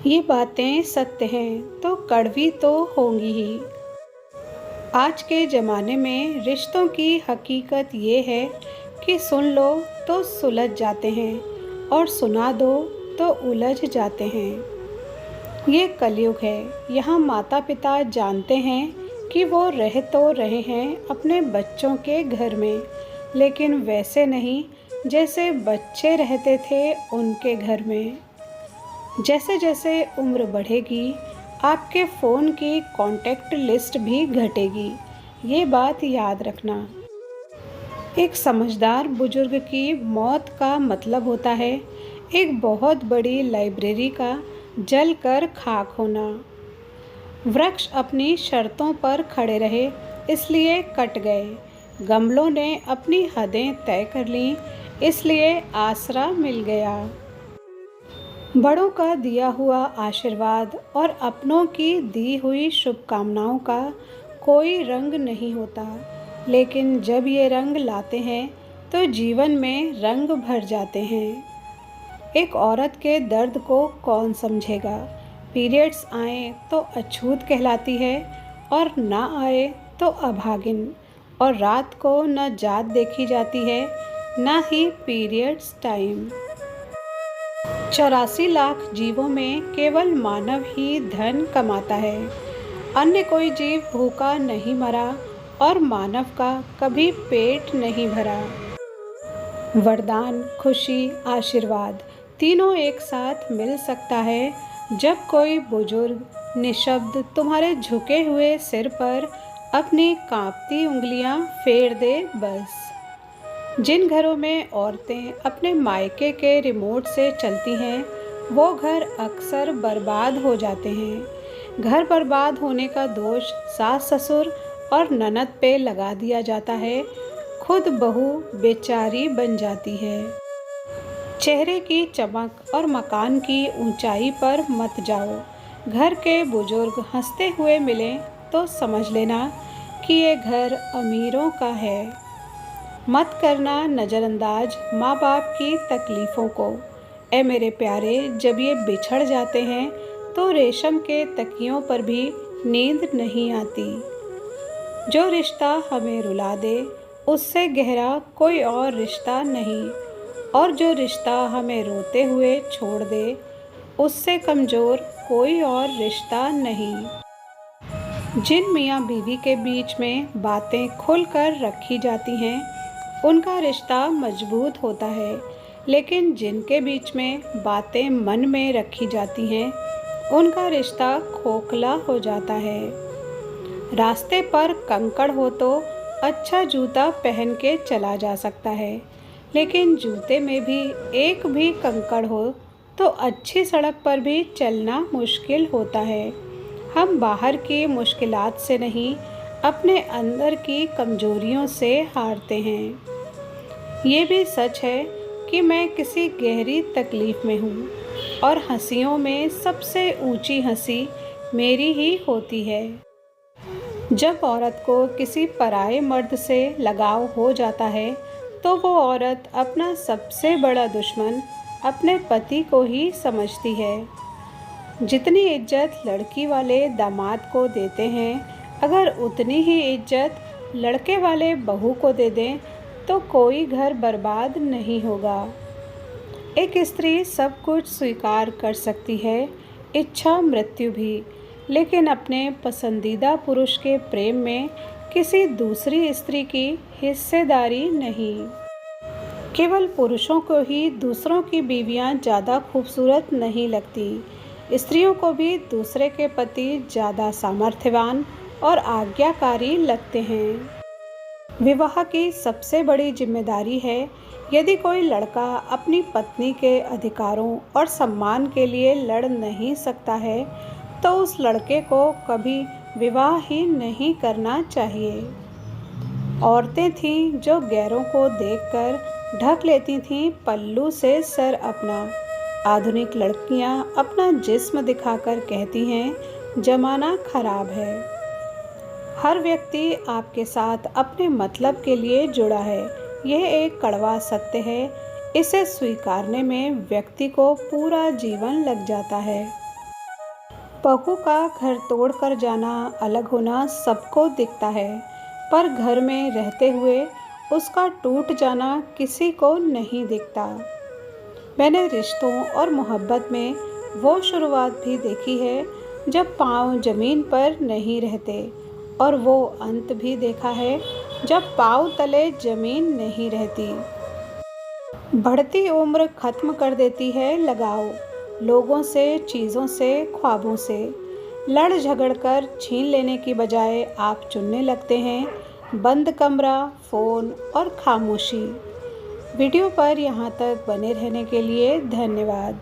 ये बातें सत्य हैं तो कड़वी तो होंगी ही। आज के ज़माने में रिश्तों की हकीकत ये है कि सुन लो तो सुलझ जाते हैं और सुना दो तो उलझ जाते हैं। ये कलयुग है। यहाँ माता पिता जानते हैं कि वो रह तो रहे हैं अपने बच्चों के घर में, लेकिन वैसे नहीं जैसे बच्चे रहते थे उनके घर में। जैसे जैसे उम्र बढ़ेगी आपके फ़ोन की कॉन्टैक्ट लिस्ट भी घटेगी। ये बात याद रखना। एक समझदार बुजुर्ग की मौत का मतलब होता है एक बहुत बड़ी लाइब्रेरी का जल कर खाक होना। वृक्ष अपनी शर्तों पर खड़े रहे इसलिए कट गए। गमलों ने अपनी हदें तय कर लीं इसलिए आसरा मिल गया। बड़ों का दिया हुआ आशीर्वाद और अपनों की दी हुई शुभकामनाओं का कोई रंग नहीं होता, लेकिन जब ये रंग लाते हैं तो जीवन में रंग भर जाते हैं। एक औरत के दर्द को कौन समझेगा? पीरियड्स आए तो अछूत कहलाती है और ना आए तो अभागिन, और रात को न जात देखी जाती है ना ही पीरियड्स टाइम। 84 लाख जीवों में केवल मानव ही धन कमाता है। अन्य कोई जीव भूखा नहीं मरा और मानव का कभी पेट नहीं भरा। वरदान, खुशी, आशीर्वाद तीनों एक साथ मिल सकता है जब कोई बुजुर्ग निशब्द तुम्हारे झुके हुए सिर पर अपनी कांपती उंगलियां फेर दे। बस जिन घरों में औरतें अपने मायके के रिमोट से चलती हैं वो घर अक्सर बर्बाद हो जाते हैं। घर बर्बाद होने का दोष सास ससुर और ननद पे लगा दिया जाता है, खुद बहू बेचारी बन जाती है। चेहरे की चमक और मकान की ऊंचाई पर मत जाओ। घर के बुजुर्ग हंसते हुए मिलें तो समझ लेना कि ये घर अमीरों का है। मत करना नज़रअंदाज माँ बाप की तकलीफ़ों को। ए मेरे प्यारे, जब ये बिछड़ जाते हैं तो रेशम के तकियों पर भी नींद नहीं आती। जो रिश्ता हमें रुला दे उससे गहरा कोई और रिश्ता नहीं, और जो रिश्ता हमें रोते हुए छोड़ दे उससे कमज़ोर कोई और रिश्ता नहीं। जिन मियाँ बीवी के बीच में बातें खुलकर रखी जाती हैं उनका रिश्ता मजबूत होता है, लेकिन जिनके बीच में बातें मन में रखी जाती हैं उनका रिश्ता खोखला हो जाता है। रास्ते पर कंकड़ हो तो अच्छा जूता पहन के चला जा सकता है, लेकिन जूते में भी एक भी कंकड़ हो तो अच्छी सड़क पर भी चलना मुश्किल होता है। हम बाहर की मुश्किलात से नहीं अपने अंदर की कमजोरियों से हारते हैं। ये भी सच है कि मैं किसी गहरी तकलीफ़ में हूँ और हंसियों में सबसे ऊंची हंसी मेरी ही होती है। जब औरत को किसी पराये मर्द से लगाव हो जाता है तो वो औरत अपना सबसे बड़ा दुश्मन अपने पति को ही समझती है। जितनी इज्जत लड़की वाले दामाद को देते हैं, अगर उतनी ही इज्जत लड़के वाले बहू को दे दें तो कोई घर बर्बाद नहीं होगा। एक स्त्री सब कुछ स्वीकार कर सकती है, इच्छा मृत्यु भी, लेकिन अपने पसंदीदा पुरुष के प्रेम में किसी दूसरी स्त्री की हिस्सेदारी नहीं। केवल पुरुषों को ही दूसरों की बीवियां ज़्यादा खूबसूरत नहीं लगती। स्त्रियों को भी दूसरे के पति ज़्यादा सामर्थ्यवान और आज्ञाकारी लगते हैं। विवाह की सबसे बड़ी जिम्मेदारी है, यदि कोई लड़का अपनी पत्नी के अधिकारों और सम्मान के लिए लड़ नहीं सकता है तो उस लड़के को कभी विवाह ही नहीं करना चाहिए। औरतें थीं जो गैरों को देखकर ढक लेती थीं पल्लू से सर अपना। आधुनिक लड़कियां अपना जिस्म दिखाकर कहती हैं जमाना खराब है। हर व्यक्ति आपके साथ अपने मतलब के लिए जुड़ा है, यह एक कड़वा सत्य है। इसे स्वीकारने में व्यक्ति को पूरा जीवन लग जाता है। बहू का घर तोड़कर जाना, अलग होना सबको दिखता है, पर घर में रहते हुए उसका टूट जाना किसी को नहीं दिखता। मैंने रिश्तों और मोहब्बत में वो शुरुआत भी देखी है जब पाँव ज़मीन पर नहीं रहते, और वो अंत भी देखा है जब पाँव तले ज़मीन नहीं रहती। बढ़ती उम्र खत्म कर देती है लगाव, लोगों से, चीज़ों से, ख्वाबों से। लड़ झगड़ कर छीन लेने की बजाय आप चुनने लगते हैं बंद कमरा, फ़ोन और खामोशी। वीडियो पर यहाँ तक बने रहने के लिए धन्यवाद।